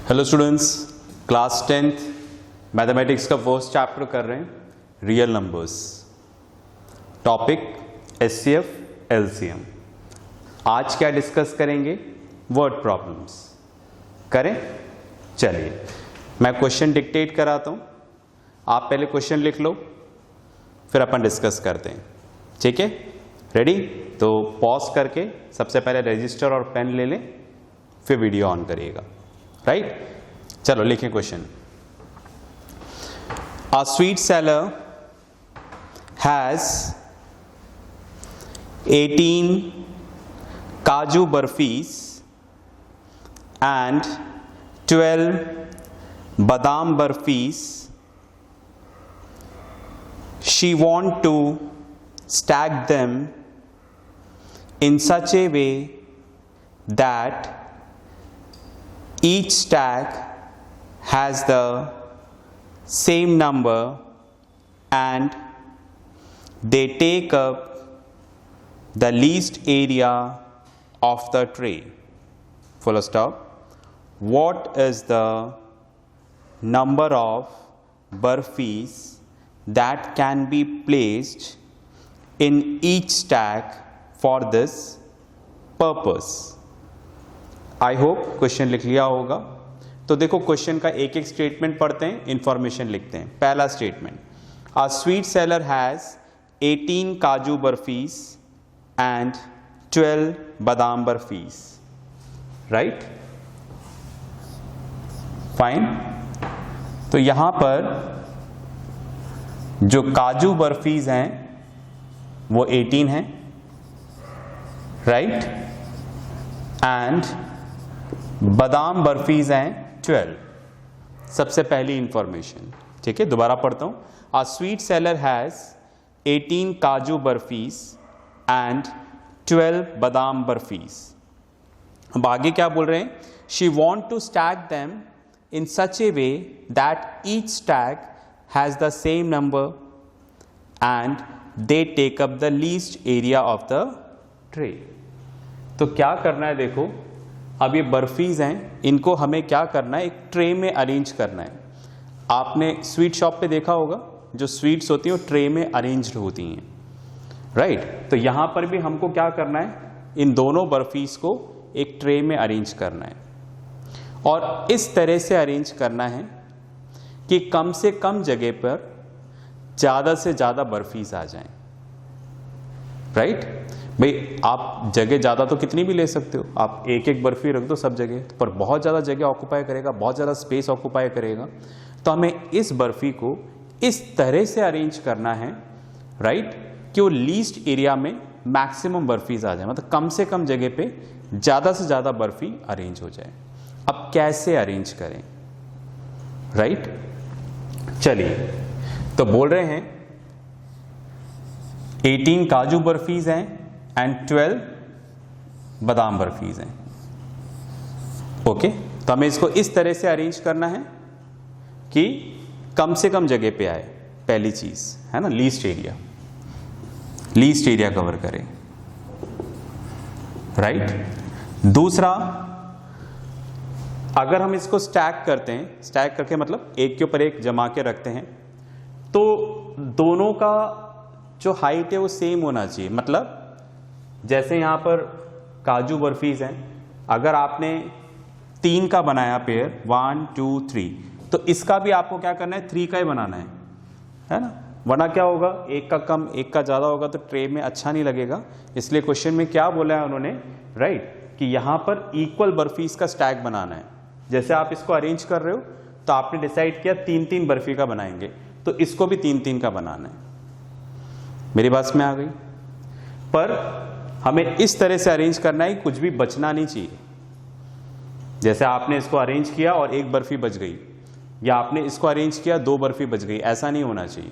Hello students, class 10th mathematics का first chapter कर रहे हैं real numbers. Topic HCF LCM. आज क्या डिस्कस करेंगे? वर्ड प्रॉब्लम्स करें। चलिए मैं क्वेश्चन डिक्टेट कराता हूं, आप पहले क्वेश्चन लिख लो, फिर अपन डिस्कस करते हैं। ठीक है, रेडी? तो पॉज करके सबसे पहले रजिस्टर और पेन ले लें, फिर वीडियो ऑन करिएगा। राइट? चलो लिखें question. A sweet seller has 18 Kaju Barfis and 12 Badam Barfis. She wants to stack them in such a way that each stack has the same number and they take up the least area of the tray. Full stop. What is the number of barfis that can be placed in each stack for this purpose? I hope question लिख लिया होगा। तो देखो question का एक एक statement पढ़ते हैं, इंफॉर्मेशन लिखते हैं। पहला statement, a sweet seller has 18 काजू बर्फीस एंड 12 बादाम बर्फीस। राइट? फाइन। तो यहां पर जो काजू बर्फीज हैं वो 18 हैं, राइट? एंड बादाम बर्फीज हैं 12। सबसे पहली इंफॉर्मेशन। ठीक है, दोबारा पढ़ता हूं। अ स्वीट सेलर हैज 18 काजू बर्फीज एंड 12 बादाम बर्फीज। अब आगे क्या बोल रहे हैं? She want to stack them in such a way that each stack has the same number and they take up the least area of the tray. तो क्या करना है? देखो, अब ये बर्फीज हैं, इनको हमें क्या करना है? एक ट्रे में अरेंज करना है। आपने स्वीट शॉप पे देखा होगा, जो स्वीट्स होती हैं वो ट्रे में अरेंज्ड होती हैं, राइट? तो यहां पर भी हमको क्या करना है? इन दोनों बर्फीज को एक ट्रे में अरेंज करना है और इस तरह से अरेंज करना है कि कम से कम जगह पर ज्यादा से ज्यादा बर्फीज आ जाएं। राइट? भाई आप जगह ज़्यादा तो कितनी भी ले सकते हो, आप एक एक बर्फी रख दो सब जगह, पर बहुत ज़्यादा जगह ऑक्यूपाई करेगा, बहुत ज़्यादा स्पेस ऑक्यूपाई करेगा। तो हमें इस बर्फी को इस तरह से अरेंज करना है, राइट, कि वो लीस्ट एरिया में मैक्सिमम बर्फीज आ जाए, मतलब कम से कम जगह पे ज़्यादा से ज़्यादा बर्फी अरेंज हो जाए। अब कैसे अरेंज करें? राइट? चलिए, तो बोल रहे हैं 18 काजू बर्फीज हैं एंड 12 बादाम बर्फीज हैं। ओके, तो हमें इसको इस तरह से अरेंज करना है कि कम से कम जगह पे आए। पहली चीज है ना, लीस्ट एरिया कवर करें, राइट? दूसरा, अगर हम इसको स्टैक करते हैं, स्टैक करके मतलब एक के ऊपर एक जमा के रखते हैं, तो दोनों का जो हाइट है वो सेम होना चाहिए। मतलब जैसे यहां पर काजू बर्फीज हैं, अगर आपने 3 का बनाया पेयर, 1 2 3, तो इसका भी आपको क्या करना है? 3 का ही बनाना है ना? वरना क्या होगा? एक का कम एक का ज्यादा होगा तो ट्रे में अच्छा नहीं लगेगा। इसलिए क्वेश्चन में क्या बोला है उन्होंने, राइट, कि यहां पर इक्वल बर्फीज का स्टैक बनाना है। जैसे आप इसको अरेंज कर रहे हो तो आपने डिसाइड किया 3-3 बर्फी का बनाएंगे, तो इसको भी 3-3 का बनाना है। मेरी बात में आ गई? पर हमें इस तरह से अरेंज करना है, कुछ भी बचना नहीं चाहिए। जैसे आपने इसको अरेंज किया और एक बर्फी बच गई, या आपने इसको अरेंज किया 2 बर्फी बच गई, ऐसा नहीं होना चाहिए।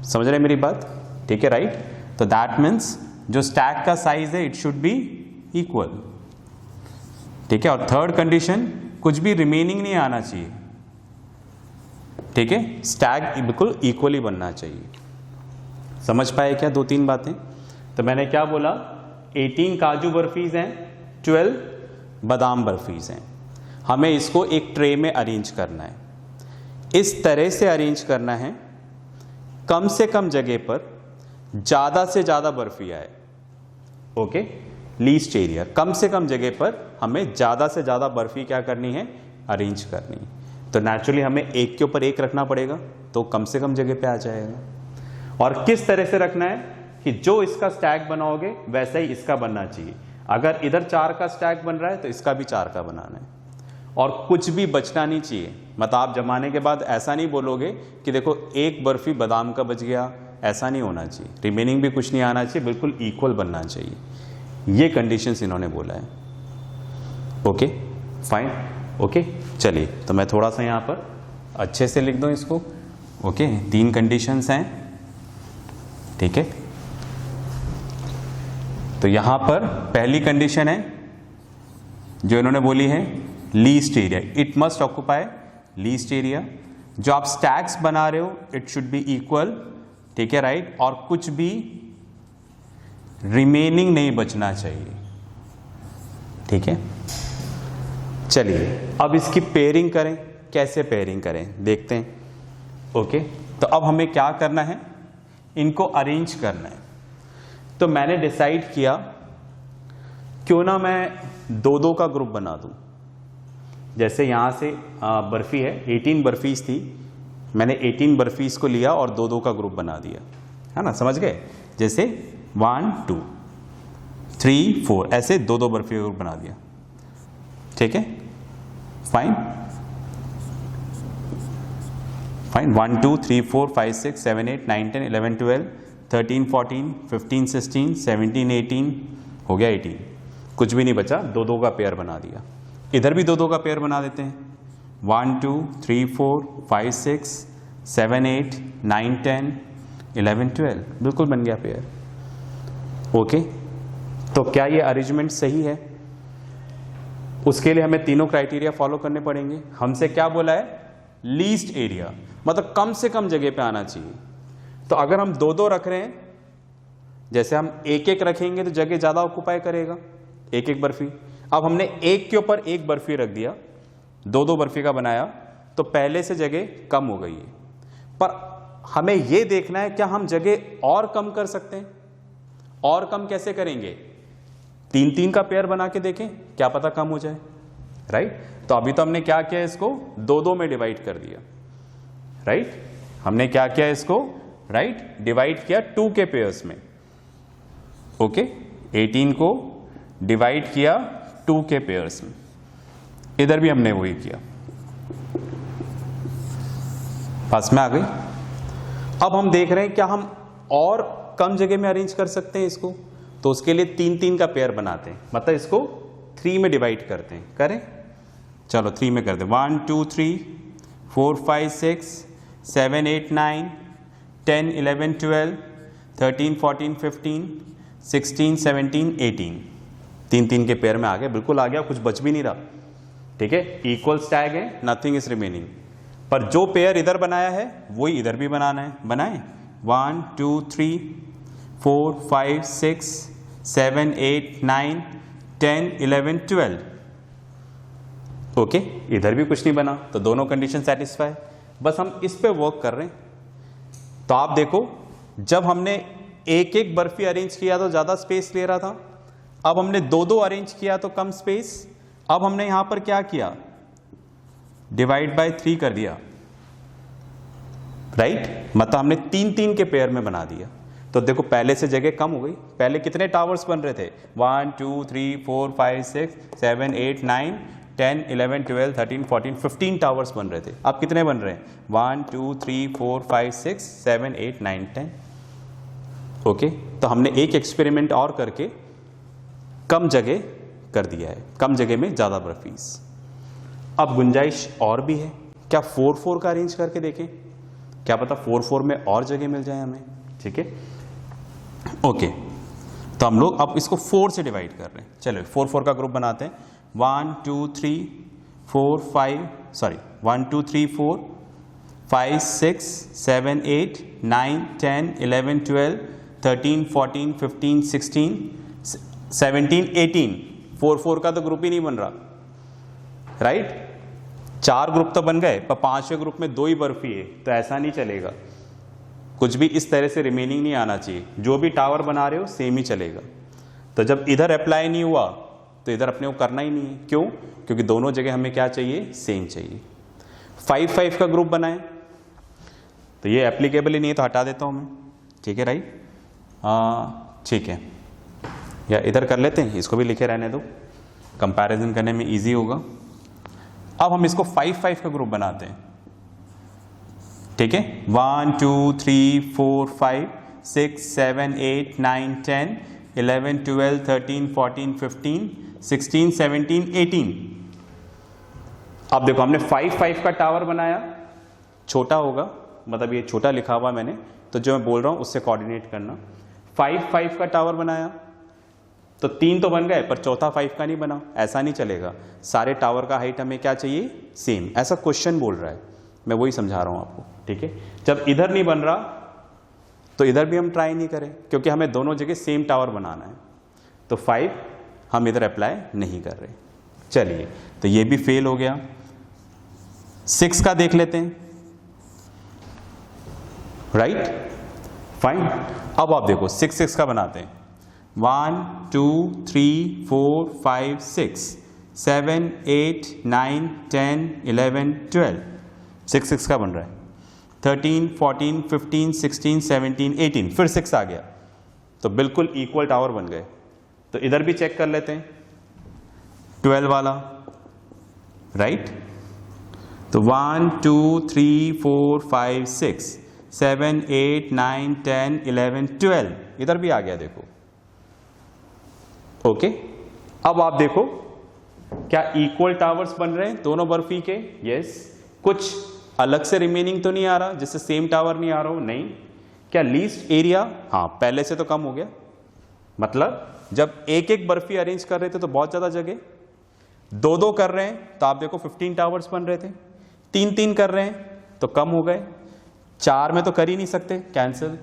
समझ रहे मेरी बात? ठीक है, राइट? तो दैट मीन्स जो स्टैक का साइज है इट शुड बी इक्वल। ठीक है, और थर्ड कंडीशन, कुछ भी रिमेनिंग नहीं आना चाहिए। ठीक है, स्टैक बिल्कुल इक्वली बनना चाहिए। समझ पाए क्या 2-3 बातें? तो मैंने क्या बोला, 18 काजू बर्फीज हैं, 12 बादाम बर्फीज हैं। हमें इसको एक ट्रे में अरेंज करना है। इस तरह से अरेंज करना है कम से कम जगह पर ज़्यादा से ज़्यादा बर्फी आए। ओके, लीस्ट एरिया, कम से कम जगह पर हमें ज़्यादा से ज़्यादा बर्फी क्या करनी है, अरेंज करनी है। तो नेचुरली हमें एक के ऊपर एक रखना पड़ेगा, तो कम से कम जगह पे आ जाएगा। और किस तरह से रखना है कि जो इसका स्टैक बनाओगे वैसा ही इसका बनना चाहिए। अगर इधर 4 का स्टैक बन रहा है तो इसका भी 4 का बनाना है, और कुछ भी बचना नहीं चाहिए। मतलब आप जमाने के बाद ऐसा नहीं बोलोगे कि देखो एक बर्फी बादाम का बच गया, ऐसा नहीं होना चाहिए। रिमेनिंग भी कुछ नहीं आना चाहिए, बिल्कुल इक्वल बनना चाहिए। ये कंडीशंस इन्होंने बोला है। ओके फाइन, ओके चलिए, तो मैं थोड़ा सा यहाँ पर अच्छे से लिख दूँ इसको। ओके, 3 कंडीशंस हैं, ठीक है। तो यहाँ पर पहली कंडीशन है जो इन्होंने बोली है, least area, it must occupy least area. जो आप स्टैक्स बना रहे हो इट शुड बी इक्वल, ठीक है, राइट। और कुछ भी रिमेनिंग नहीं बचना चाहिए, ठीक है। चलिए अब इसकी पेयरिंग करें, कैसे पेयरिंग करें देखते हैं। ओके, तो अब हमें क्या करना है, इनको अरेंज करना है। तो मैंने डिसाइड किया क्यों ना मैं 2-2 का ग्रुप बना दूं। जैसे यहाँ से बर्फी है, 18 बर्फीज थी, मैंने 18 बर्फीज को लिया और 2-2 का ग्रुप बना दिया, है ना, समझ गए। जैसे 1 2 3 4 ऐसे 2-2 बर्फी का ग्रुप बना दिया, ठीक है, फाइन फाइन। 1 2 3 4 5 6 7 8 9 10 11 12 13 14 15 16 17 18 हो गया 18, कुछ भी नहीं बचा, 2-2 का पेयर बना दिया। इधर भी 2-2 का पेयर बना देते हैं। 1 2 3 4 5 6 7 8 9 10 11 12 बिल्कुल बन गया पेयर। ओके, तो क्या ये अरेंजमेंट सही है? उसके लिए हमें तीनों क्राइटेरिया फॉलो करने पड़ेंगे। हमसे क्या बोला है, लीस्ट एरिया, मतलब कम से कम जगह पे आना चाहिए। तो अगर हम 2-2 रख रहे हैं, जैसे हम 1-1 रखेंगे तो जगह ज्यादा ऑक्युपाई करेगा, 1-1 बर्फी। अब हमने एक के ऊपर एक बर्फी रख दिया, 2-2 बर्फी का बनाया, तो पहले से जगह कम हो गई है। पर हमें यह देखना है क्या हम जगह और कम कर सकते हैं। और कम कैसे करेंगे, 3-3 का पेयर बना के देखें, क्या पता कम हो जाए, राइट। तो अभी तो हमने क्या किया, इसको 2-2 में डिवाइड कर दिया, राइट। हमने क्या किया, इसको राइट डिवाइड किया 2 के पेयर्स में। ओके, 18 को डिवाइड किया 2 के पेयर्स में। इधर भी हमने वही किया, पास में आ गई। अब हम देख रहे हैं क्या हम और कम जगह में अरेंज कर सकते हैं इसको। तो उसके लिए 3-3 का पेयर बनाते हैं, मतलब इसको 3 में डिवाइड करते हैं। करें, चलो 3 में कर दे। 1 2 3 4 5 6 7 8 9 10 11 12 13 14 15 16 17 18 3-3 के पेयर में आ गए, बिल्कुल आ गया, कुछ बच भी नहीं रहा, ठीक है। इक्वल स्टैग है, नथिंग इज रिमेनिंग। पर जो पेयर इधर बनाया है वही इधर भी बनाना है, बनाए। 1 2 3 4 5 6 7 8 9 10 11 12 ओके, इधर भी कुछ नहीं बना, तो दोनों कंडीशन सेटिस्फाई। बस हम इस पे वर्क कर रहे हैं। तो आप देखो, जब हमने 1-1 बर्फी अरेंज किया तो ज्यादा स्पेस ले रहा था, अब हमने 2-2 अरेंज किया तो कम स्पेस। अब हमने यहां पर क्या किया, डिवाइड बाय 3 कर दिया, राइट। मतलब हमने 3-3 के पेयर में बना दिया। तो देखो पहले से जगह कम हो गई। पहले कितने टावर्स बन रहे थे, 1 2 3 4 5 6 7 8 9 10 11 12 13 14 15 टावर्स बन रहे थे। अब कितने बन रहे हैं, 1 2 3 4 5 6 7 8 9 10 ओके। तो हमने एक एक्सपेरिमेंट और करके कम जगह कर दिया है, कम जगह में ज्यादा बर्फीज। अब गुंजाइश और भी है, क्या 4-4 का अरेंज करके देखें, क्या पता 4-4 में और जगह मिल जाए हमें, ठीक है। ओके, तो हम लोग अब इसको 4 से डिवाइड कर रहे हैं। चलो 4-4 का ग्रुप बनाते हैं। 1 2 3 4 5 सॉरी 1 2 3 4 5 6 7 8 9 10 11 12 13 14 15 16 17 18 4-4 का तो ग्रुप ही नहीं बन रहा, राइट। 4 ग्रुप तो बन गए, पर 5वें ग्रुप में 2 ही बर्फी है, तो ऐसा नहीं चलेगा। कुछ भी इस तरह से रिमेनिंग नहीं आना चाहिए, जो भी टावर बना रहे हो सेम ही चलेगा। तो जब इधर अप्लाई नहीं हुआ तो इधर अपने को करना ही नहीं है। क्यों? क्योंकि दोनों जगह हमें क्या चाहिए, सेम चाहिए। 5-5 का ग्रुप बनाए तो ये एप्लीकेबल ही नहीं है, तो हटा देता हूं मैं। ठीक है राइट, ठीक है, या इधर कर लेते हैं, इसको भी लिखे रहने दो, कंपैरिजन करने में इजी होगा। अब हम इसको 5-5 का ग्रुप बनाते हैं। ठीक है, 1 2 3 4 5 6 7 8 9 10 11 12 13 14 15 16 17 18। अब देखो हमने 5-5 का टावर बनाया, छोटा होगा, मतलब ये छोटा लिखा हुआ मैंने, तो जो मैं बोल रहा हूं उससे कोऑर्डिनेट करना। 5-5 का टावर बनाया तो 3 तो बन गए, पर चौथा 5 का नहीं बना, ऐसा नहीं चलेगा। सारे टावर का हाइट हमें क्या चाहिए, सेम। ऐसा क्वेश्चन बोल रहा है, मैं वही समझा रहा हूं आपको। ठीक है, जब इधर नहीं बन रहा तो इधर भी हम ट्राई नहीं करें, क्योंकि हमें दोनों जगह सेम टावर बनाना है। तो 5 हम इधर अप्लाई नहीं कर रहे। चलिए, तो ये भी फेल हो गया। 6 का देख लेते हैं, राइट, फाइन। अब आप देखो 6-6 का बनाते हैं। 1 2 3 4 5 6 7 8 9 10 11 12। 6-6 का बन रहा है। 13 14 15 16 17 18, फिर 6 आ गया, तो बिल्कुल इक्वल टावर बन गए। तो इधर भी चेक कर लेते हैं, 12 वाला, राइट। तो 1 2 3 4 5 6 7 8 9 10 11 12, इधर भी आ गया, देखो। ओके, अब आप देखो क्या इक्वल टावर्स बन रहे हैं दोनों बर्फी के? यस। कुछ अलग से रिमेनिंग तो नहीं आ रहा, जिससे सेम टावर नहीं आ रहा हो? नहीं। क्या लीस्ट एरिया? हाँ, पहले से तो कम हो गया। मतलब जब एक एक बर्फी अरेंज कर रहे थे तो बहुत ज्यादा जगह, 2-2 कर रहे हैं तो आप देखो 15 टावर्स बन रहे थे। 3-3 कर रहे हैं तो कम हो गए। 4 में तो कर ही नहीं सकते, कैंसिल,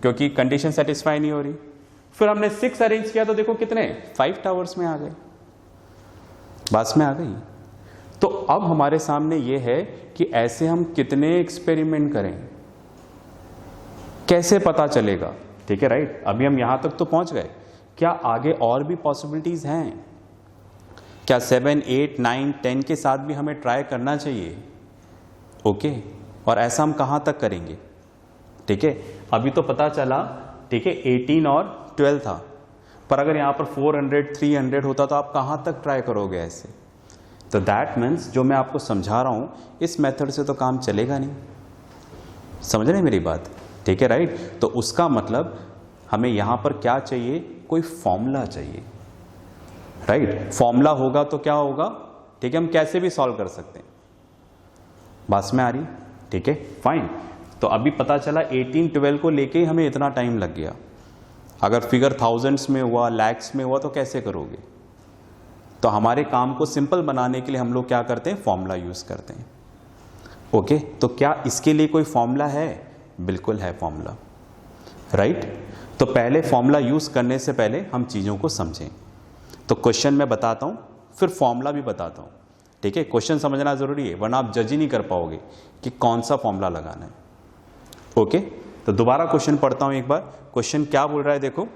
क्योंकि कंडीशन सेटिस्फाई नहीं हो रही। फिर हमने 6 अरेंज किया तो देखो कितने, 5 टावर्स में आ गए, बस में आ गई। तो अब हमारे सामने ये है कि ऐसे हम कितने एक्सपेरिमेंट करें, कैसे पता चलेगा? ठीक है राइट, अभी हम यहां तक तो पहुंच गए, क्या आगे और भी पॉसिबिलिटीज हैं? क्या 7 8 9 10 के साथ भी हमें ट्राई करना चाहिए? ओके, और ऐसा हम कहां तक करेंगे? ठीक है, अभी तो पता चला, ठीक है, 18 और 12 था, पर अगर यहां पर 400 300 होता तो आप कहां तक ट्राई करोगे ऐसे? तो दैट मीन्स जो मैं आपको समझा रहा हूं, इस मेथड से तो काम चलेगा नहीं। समझ रहे मेरी बात? ठीक है राइट। तो उसका मतलब हमें यहां पर क्या चाहिए, कोई फॉर्मूला चाहिए, राइट। फॉर्मूला होगा तो क्या होगा, ठीक है, हम कैसे भी सॉल्व कर सकते हैं। बात में आ रही? ठीक है, फाइन। तो अभी पता चला 18 12 को लेके हमें इतना टाइम लग गया। अगर फिगर थाउजेंड्स में हुआ, लैक्स में हुआ, तो कैसे करोगे? तो हमारे काम को सिंपल बनाने के लिए हम लोग क्या करते हैं, फॉर्मूला यूज करते हैं। ओके, तो क्या इसके लिए कोई फॉर्मूला है? बिल्कुल है फॉर्मूला, राइट। तो पहले फॉर्मूला यूज करने से पहले हम चीजों को समझें। तो क्वेश्चन मैं बताता हूं, फिर फॉर्मूला भी बताता हूं। ठीक है, क्वेश्चन समझना जरूरी है, वरना आप जज ही नहीं कर पाओगे कि कौन सा फॉर्मूला लगाना है। ओके, तो दोबारा क्वेश्चन पढ़ता हूं एक बार। क्वेश्चन क्या बोल रहा है, देखो।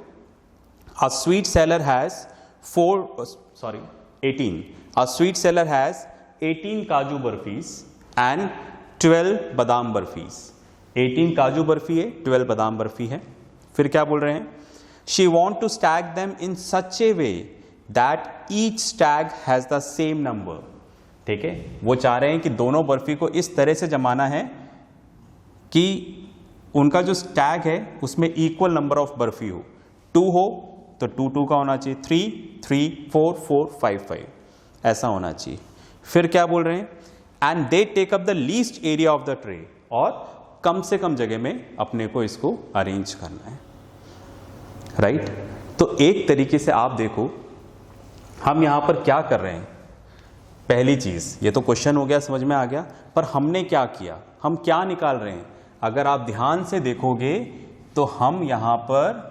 A sweet seller has 18. A sweet seller has 18 काजू बर्फीज and 12 बादाम बर्फीज। 18 काजू बर्फी है, 12 बादाम बर्फी है। फिर क्या बोल रहे हैं, she want to stack them in such a way that each stack has the same number। ठीक है, वो चाह रहे हैं कि दोनों बर्फी को इस तरह से जमाना है कि उनका जो स्टैक है उसमें इक्वल नंबर ऑफ बर्फी हो। 2 हो तो 2 का होना चाहिए, 3 3 4 4 5 5, ऐसा होना चाहिए। फिर क्या बोल रहे हैं, and they take up the least area of the tray, और कम से कम जगह में अपने को इसको अरेंज करना है, राइट। तो एक तरीके से आप देखो हम यहां पर क्या कर रहे हैं। पहली चीज, ये तो क्वेश्चन हो गया, समझ में आ गया, पर हमने क्या किया, हम क्या निकाल रहे हैं। अगर आप ध्यान से देखोगे तो हम यहां पर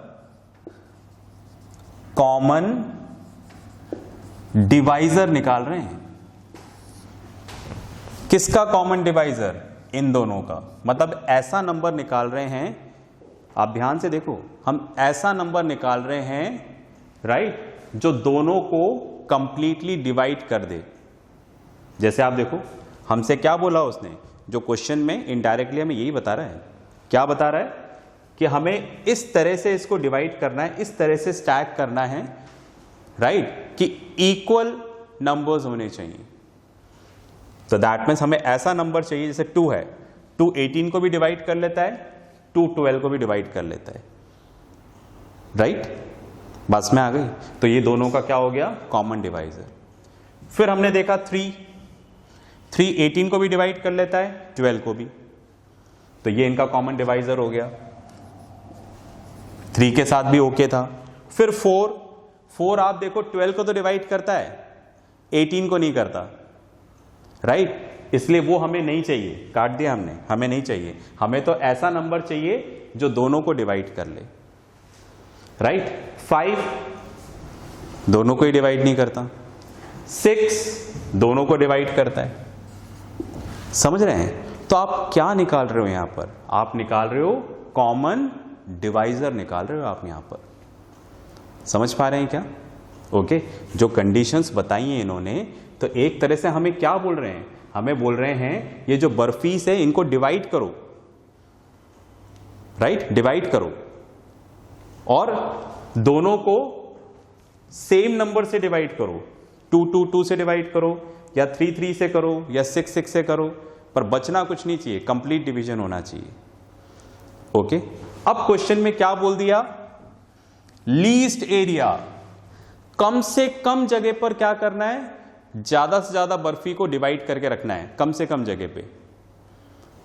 कॉमन डिवाइजर निकाल रहे हैं। किसका कॉमन डिवाइजर? इन दोनों का। मतलब ऐसा नंबर निकाल रहे हैं, आप ध्यान से देखो, हम ऐसा नंबर निकाल रहे हैं राइट, जो दोनों को कंप्लीटली डिवाइड कर दे। जैसे आप देखो, हमसे क्या बोला उसने, जो क्वेश्चन में इनडायरेक्टली हमें यही बता रहा है। क्या बता रहा है? कि हमें इस तरह से इसको डिवाइड करना है, इस तरह से स्टैक करना है राइट, कि इक्वल नंबर्स होने चाहिए। तो दैट मीन्स हमें ऐसा नंबर चाहिए, जैसे 2 है, 2 18 को भी डिवाइड कर लेता है, 2 12 को भी डिवाइड कर लेता है राइट। बस में आ गई। तो ये दोनों का क्या हो गया? Common divisor. फिर हमने देखा 3 18 को भी डिवाइड कर लेता है, 12 को भी, तो ये इनका कॉमन डिवाइजर हो गया। 3 के साथ भी ओके था। फिर 4 आप देखो 12 को तो डिवाइड करता है, 18 को नहीं करता राइट, इसलिए वो हमें नहीं चाहिए, काट दिया हमने, हमें नहीं चाहिए। हमें तो ऐसा नंबर चाहिए जो दोनों को डिवाइड कर ले राइट। 5 दोनों को ही डिवाइड नहीं करता, 6 दोनों को डिवाइड करता है। समझ रहे हैं? तो आप क्या निकाल रहे हो यहां पर? आप निकाल रहे हो कॉमन डिवाइजर, निकाल रहे हो आप यहां पर। समझ पा रहे हैं क्या? ओके। जो कंडीशंस बताई हैं इन्होंने, तो एक तरह से हमें क्या बोल रहे हैं? हमें बोल रहे हैं ये जो बर्फीस है इनको डिवाइड करो राइट, डिवाइड करो, और दोनों को सेम नंबर से डिवाइड करो। 2 2 2 से डिवाइड करो, या 3 3 से करो, या 6 6 से करो, पर बचना कुछ नहीं चाहिए, कंप्लीट डिवीजन होना चाहिए। ओके। अब क्वेश्चन में क्या बोल दिया? लीस्ट एरिया, कम से कम जगह पर क्या करना है? ज्यादा से ज्यादा बर्फी को डिवाइड करके रखना है कम से कम जगह पे।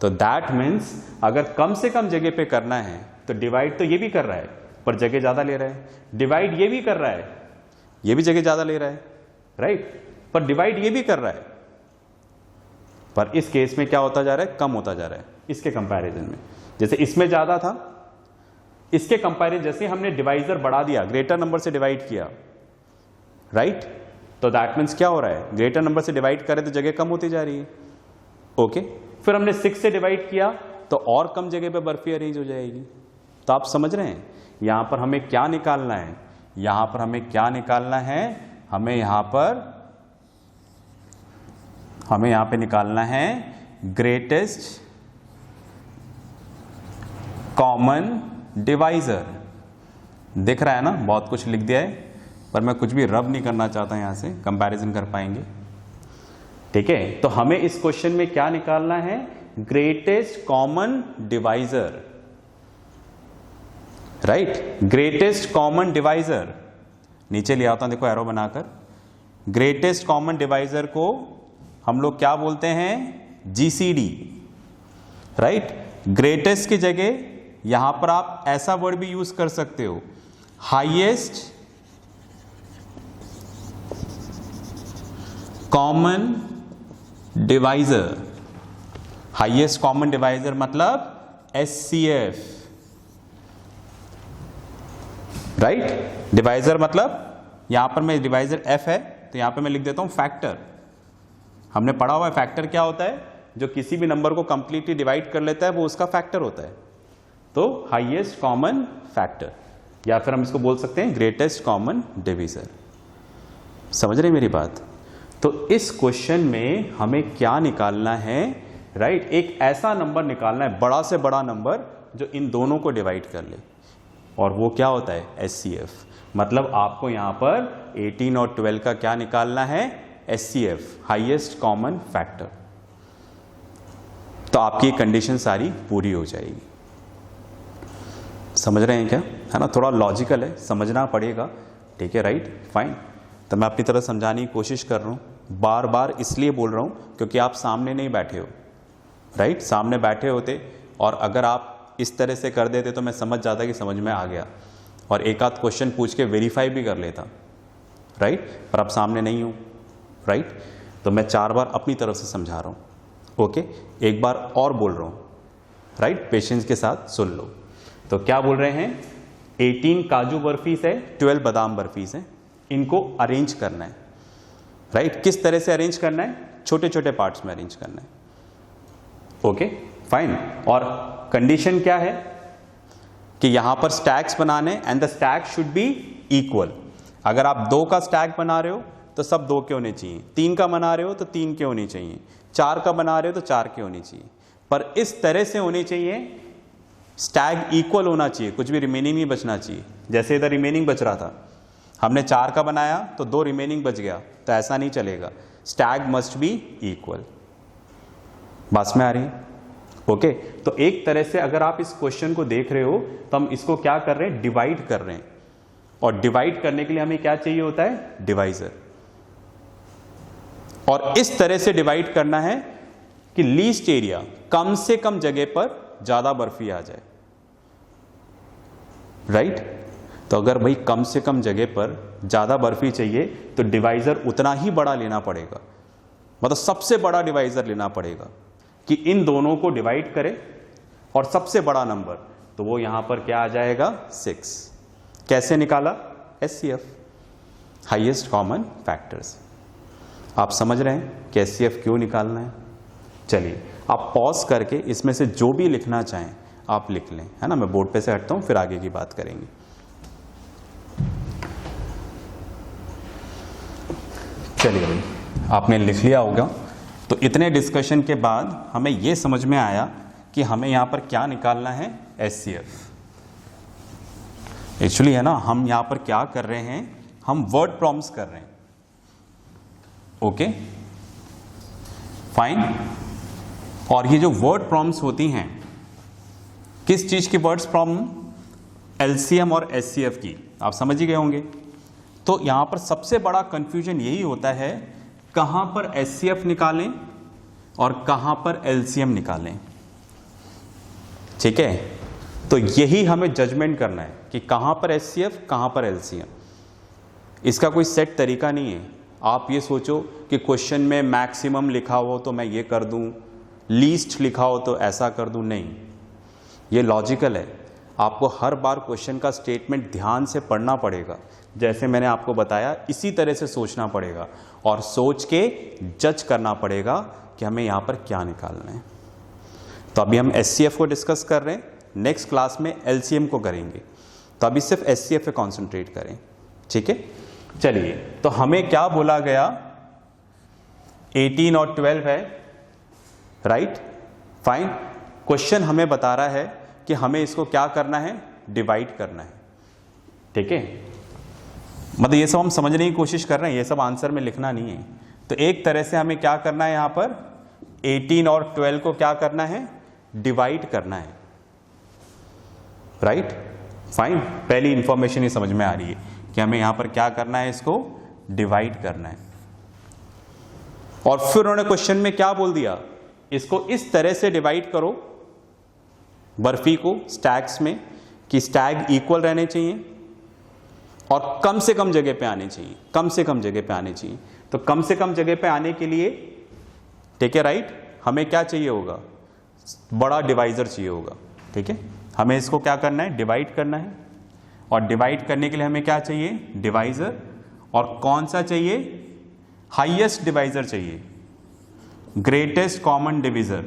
तो दैट मीन्स अगर कम से कम जगह पे करना है तो डिवाइड तो ये भी कर रहा है पर जगह ज्यादा ले रहा है, डिवाइड ये भी कर रहा है, ये भी जगह ज्यादा ले रहा है राइट, पर डिवाइड ये भी कर रहा है, पर इस केस में क्या होता जा रहा है? कम होता जा रहा है इसके कंपैरिजन में। जैसे इसमें ज्यादा था, इसके कंपैरिजन जैसे हमने डिवाइजर बढ़ा दिया, ग्रेटर नंबर से डिवाइड किया राइट, तो दैट मीन्स क्या हो रहा है? ग्रेटर नंबर से डिवाइड करें तो जगह कम होती जा रही है। ओके। फिर हमने 6 से डिवाइड किया तो और कम जगह पे बर्फी अरेंज हो जाएगी। तो आप समझ रहे हैं यहां पर हमें क्या निकालना है? यहां पर हमें क्या निकालना है? हमें यहां पे निकालना है ग्रेटेस्ट कॉमन डिवाइजर। दिख रहा है ना, बहुत कुछ लिख दिया है, पर मैं कुछ भी रब नहीं करना चाहता, यहां से कंपैरिजन कर पाएंगे। ठीक है, तो हमें इस क्वेश्चन में क्या निकालना है? Greatest common divisor right, greatest common divisor. नीचे ले आता हूं, देखो एरो बनाकर। ग्रेटेस्ट कॉमन डिवाइजर को हम लोग क्या बोलते हैं? GCD right. ग्रेटेस्ट की जगह यहां पर आप ऐसा वर्ड भी यूज कर सकते हो, highest common divisor. Highest common divisor मतलब एचसीएफ राइट। डिवाइजर मतलब यहां पर मैं डिवाइजर एफ है तो यहां पर मैं लिख देता हूं फैक्टर। हमने पढ़ा हुआ है फैक्टर क्या होता है? जो किसी भी नंबर को कंप्लीटली डिवाइड कर लेता है वो उसका फैक्टर होता है। तो हाईएस्ट कॉमन फैक्टर, या फिर हम इसको बोल सकते हैं ग्रेटेस्ट कॉमन डिवीजर। समझ रहे मेरी बात? तो इस क्वेश्चन में हमें क्या निकालना है राइट, एक ऐसा नंबर निकालना है, बड़ा से बड़ा नंबर जो इन दोनों को डिवाइड कर ले, और वो क्या होता है? एचसीएफ। मतलब आपको यहां पर 18 और 12 का क्या निकालना है? HCF, highest common factor. तो आपकी कंडीशन सारी पूरी हो जाएगी। समझ रहे हैं क्या? है ना, थोड़ा लॉजिकल है, समझना पड़ेगा। ठीक है राइट, फाइन। तो मैं अपनी तरह समझाने की कोशिश कर रहा हूं, बार बार इसलिए बोल रहा हूं क्योंकि आप सामने नहीं बैठे हो राइट। सामने बैठे होते और अगर आप इस तरह से कर देते तो मैं समझ जाता कि समझ में आ गया और एक आध क्वेश्चन पूछ के वेरीफाई भी कर लेता राइट, पर आप सामने नहीं हो राइट। तो मैं 4 बार अपनी तरफ से समझा रहा हूं। ओके, एक बार और बोल रहा हूं राइट, पेशेंस के साथ सुन लो। तो क्या बोल रहे हैं? 18 काजू बर्फीस है, 12 बादाम बर्फीस है, इनको अरेंज करना है राइट। किस तरह से अरेंज करना है? छोटे छोटे पार्ट्स में अरेंज करना है। Okay fine. और कंडीशन क्या है कि यहां पर स्टैक्स बनाने and the stack should be equal. अगर आप 2 का स्टैक बना रहे हो तो सब 2 के होने चाहिए, 3 का बना रहे हो तो 3 के होने चाहिए, 4 का बना रहे हो तो 4 के होने चाहिए, पर इस तरह से होने चाहिए स्टैक इक्वल होना चाहिए, कुछ भी रिमेनिंग नहीं बचना चाहिए। जैसे इधर रिमेनिंग बच रहा था, हमने 4 का बनाया तो 2 रिमेनिंग बच गया, तो ऐसा नहीं चलेगा, स्टैक मस्ट बी इक्वल। बात में आ रही है? ओके तो एक तरह से अगर आप इस क्वेश्चन को देख रहे हो तो हम इसको क्या कर रहे हैं, डिवाइड कर रहे हैं, और डिवाइड करने के लिए हमें क्या चाहिए होता है, डिवाइजर। और इस तरह से डिवाइड करना है कि लीस्ट एरिया, कम से कम जगह पर ज्यादा बर्फी आ जाए, राइट? तो अगर भाई कम से कम जगह पर ज्यादा बर्फी चाहिए तो डिवाइजर उतना ही बड़ा लेना पड़ेगा, मतलब सबसे बड़ा डिवाइजर लेना पड़ेगा कि इन दोनों को डिवाइड करे और सबसे बड़ा नंबर, तो वो यहां पर क्या आ जाएगा, 6। कैसे निकाला, एचसीएफ, हाईएस्ट कॉमन फैक्टर्स। आप समझ रहे हैं कि एचसीएफ क्यों निकालना है? चलिए आप पॉज करके इसमें से जो भी लिखना चाहें आप लिख लें, है ना। मैं बोर्ड पे से हटता हूं, फिर आगे की बात करेंगे। चलिए भाई, आपने लिख लिया होगा। तो इतने डिस्कशन के बाद हमें यह समझ में आया कि हमें यहां पर क्या निकालना है, एचसीएफ। एक्चुअली है ना, हम यहां पर क्या कर रहे हैं, हम वर्ड प्रॉम्प्ट्स कर रहे हैं। Okay fine. और ये जो वर्ड प्रॉम्प्ट्स होती हैं, किस चीज की वर्ड्स प्रॉम्प्ट, एलसीएम और एचसीएफ की, आप समझ ही गए होंगे। तो यहां पर सबसे बड़ा कंफ्यूजन यही होता है, कहां पर एचसीएफ निकालें और कहां पर एलसीएम निकालें। ठीक है, तो यही हमें जजमेंट करना है कि कहां पर एचसीएफ, कहां पर एलसीएम। इसका कोई सेट तरीका नहीं है। आप ये सोचो कि क्वेश्चन में मैक्सिमम लिखा हो तो मैं ये कर दूं, लीस्ट लिखा हो तो ऐसा कर दूं, नहीं, ये लॉजिकल है। आपको हर बार क्वेश्चन का स्टेटमेंट ध्यान से पढ़ना पड़ेगा, जैसे मैंने आपको बताया इसी तरह से सोचना पड़ेगा और सोच के जज करना पड़ेगा कि हमें यहाँ पर क्या निकालना है। तो अभी हम एचसीएफ को डिस्कस कर रहे हैं, नेक्स्ट क्लास में एलसीएम को करेंगे, तो अभी सिर्फ एचसीएफ पे कॉन्सेंट्रेट करें। ठीक है, चलिए। तो हमें क्या बोला गया, 18 और 12 है, राइट, फाइन। क्वेश्चन हमें बता रहा है कि हमें इसको क्या करना है, डिवाइड करना है। ठीक है, मतलब ये सब हम समझने की कोशिश कर रहे हैं, ये सब आंसर में लिखना नहीं है। तो एक तरह से हमें क्या करना है, यहां पर 18 और 12 को क्या करना है, डिवाइड करना है, राइट, फाइन। पहली इंफॉर्मेशन ये समझ में आ रही है कि हमें यहां पर क्या करना है, इसको डिवाइड करना है। और फिर उन्होंने क्वेश्चन में क्या बोल दिया, इसको इस तरह से डिवाइड करो बर्फी को स्टैक्स में कि स्टैग इक्वल रहने चाहिए और कम से कम जगह पे आने चाहिए, कम से कम जगह पे आने चाहिए। तो कम से कम जगह पे आने के लिए, ठीक है, राइट, हमें क्या चाहिए होगा, बड़ा डिवाइजर चाहिए होगा। ठीक है, हमें इसको क्या करना है, डिवाइड करना है। और डिवाइड करने के लिए हमें क्या चाहिए, डिवाइजर। और कौन सा चाहिए, हाईएस्ट डिवाइजर चाहिए, ग्रेटेस्ट कॉमन डिविजर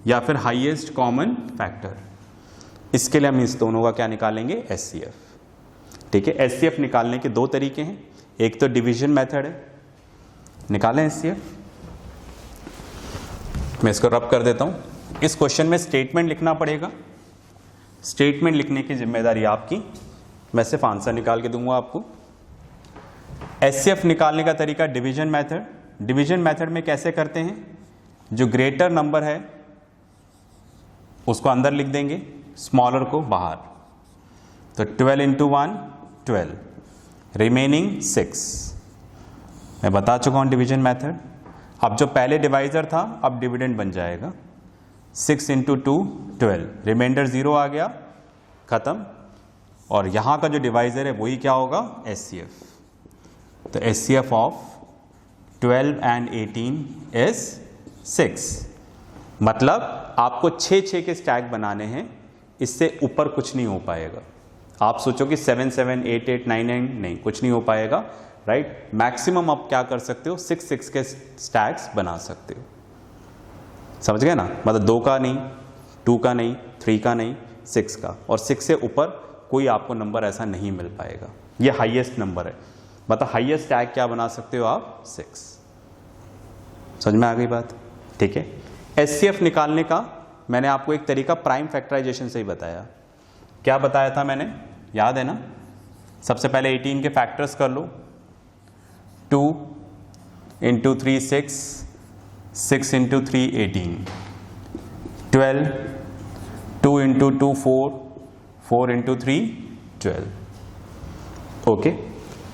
या फिर हाईएस्ट कॉमन फैक्टर। इसके लिए हम इस दोनों का क्या निकालेंगे, एचसीएफ। ठीक है, एचसीएफ निकालने के 2 तरीके हैं, एक तो डिवीजन मेथड है, निकालें एचसीएफ। मैं इसको रब कर देता हूं। इस क्वेश्चन में स्टेटमेंट लिखना पड़ेगा, स्टेटमेंट लिखने की जिम्मेदारी आपकी, मैं सिर्फ आंसर निकाल के दूंगा आपको। एचसीएफ निकालने का तरीका डिवीजन मेथड। डिवीजन मेथड में कैसे करते हैं, जो ग्रेटर नंबर है उसको अंदर लिख देंगे, स्मॉलर को बाहर। तो 12 इंटू 1 12, रिमेनिंग 6। मैं बता चुका हूं डिवीजन मेथड। अब जो पहले डिवाइजर था अब डिविडेंड बन जाएगा, 6 इंटू 2 12, रिमाइंडर 0 आ गया, खत्म। और यहां का जो डिवाइजर है वही क्या होगा, एचसीएफ। तो एचसीएफ ऑफ 12 एंड 18 इज 6। मतलब आपको 6 के स्टैक बनाने हैं, इससे ऊपर कुछ नहीं हो पाएगा। आप सोचो कि 7 7 8 8 9 9, नहीं, कुछ नहीं हो पाएगा, राइट। मैक्सिमम आप क्या कर सकते हो, 6 के स्टैक्स बना सकते हो, समझ गए ना, मतलब 2 का नहीं, 2 का नहीं, 3 का नहीं, 6 का, और 6 से ऊपर कोई आपको नंबर ऐसा नहीं मिल पाएगा। ये हाईएस्ट नंबर है, मतलब हाईएस्ट टैग क्या बना सकते हो आप, 6। समझ में आ गई बात, ठीक है। एचसीएफ निकालने का मैंने आपको एक तरीका प्राइम फैक्टराइजेशन से ही बताया। क्या बताया था मैंने, याद है ना? सबसे पहले 18 के फैक्टर्स कर लो, 2 into 3 6, 6 into 3 18, 12, 2 into 2 4, 4 into 3 12। Okay,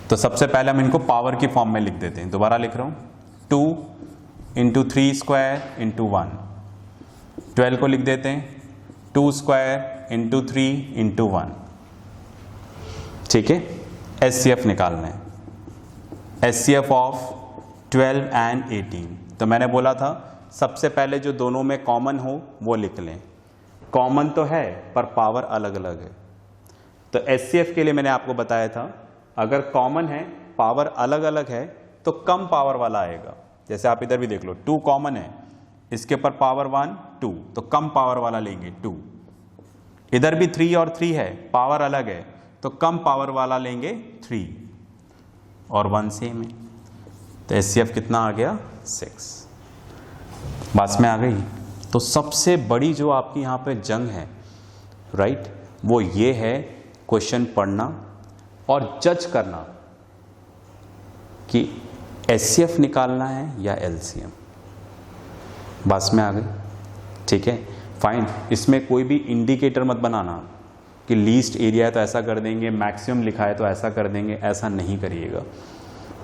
तो सबसे पहले हम इनको पावर की फॉर्म में लिख देते हैं। दोबारा लिख रहा हूं, 2 इंटू 3 स्क्वायर इंटू 1, 12 को लिख देते हैं 2 स्क्वायर इंटू 3 इंटू 1, ठीक है। एचसीएफ निकालना है, एचसीएफ ऑफ 12 एंड 18। तो मैंने बोला था सबसे पहले जो दोनों में कॉमन हो वो लिख लें। कॉमन तो है पर पावर अलग अलग है, तो एचसीएफ के लिए मैंने आपको बताया था अगर कॉमन है पावर अलग अलग है तो कम पावर वाला आएगा। जैसे आप इधर भी देख लो, 2 कॉमन है, इसके ऊपर पावर 1 2, तो कम पावर वाला लेंगे 2। इधर भी 3 और 3 है, पावर अलग है, तो कम पावर वाला लेंगे 3, और 1 सेम है, तो एचसीएफ कितना आ गया, 6। बात में आ गई। तो सबसे बड़ी जो आपकी यहाँ पे जंग है, राइट, वो ये है क्वेश्चन पढ़ना और जज करना कि एचसीएफ निकालना है या एलसीएम। बात में आ गई, ठीक है, फाइन। इसमें कोई भी इंडिकेटर मत बनाना कि लीस्ट एरिया है तो ऐसा कर देंगे, मैक्सिमम लिखा है तो ऐसा कर देंगे, ऐसा नहीं करिएगा,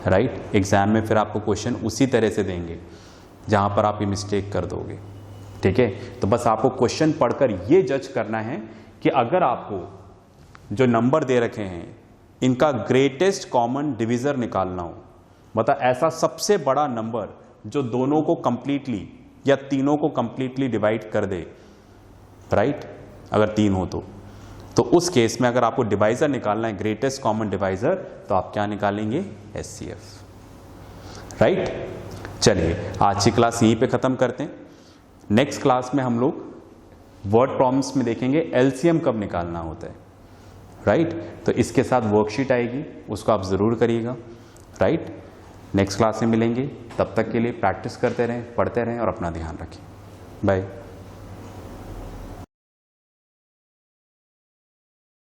राइट। एग्जाम में फिर आपको क्वेश्चन उसी तरह से देंगे जहां पर आप ये मिस्टेक कर दोगे, ठीक है। तो बस आपको क्वेश्चन पढ़कर ये जज करना है कि अगर आपको जो नंबर दे रखे हैं इनका ग्रेटेस्ट कॉमन डिविजर निकालना हो, मतलब ऐसा सबसे बड़ा नंबर जो दोनों को कंप्लीटली या तीनों को कंप्लीटली डिवाइड कर दे, राइट, अगर 3 हो तो उस केस में अगर आपको डिवाइजर निकालना है, ग्रेटेस्ट कॉमन डिवाइजर, तो आप क्या निकालेंगे, एचसीएफ, राइट। चलिए आज की क्लास यहीं पे ख़त्म करते हैं। नेक्स्ट क्लास में हम लोग वर्ड प्रॉब्लम्स में देखेंगे एलसीएम कब निकालना होता है, राइट। तो इसके साथ वर्कशीट आएगी, उसको आप ज़रूर करिएगा, राइट। नेक्स्ट क्लास में मिलेंगे, तब तक के लिए प्रैक्टिस करते रहें, पढ़ते रहें और अपना ध्यान रखें। बाय।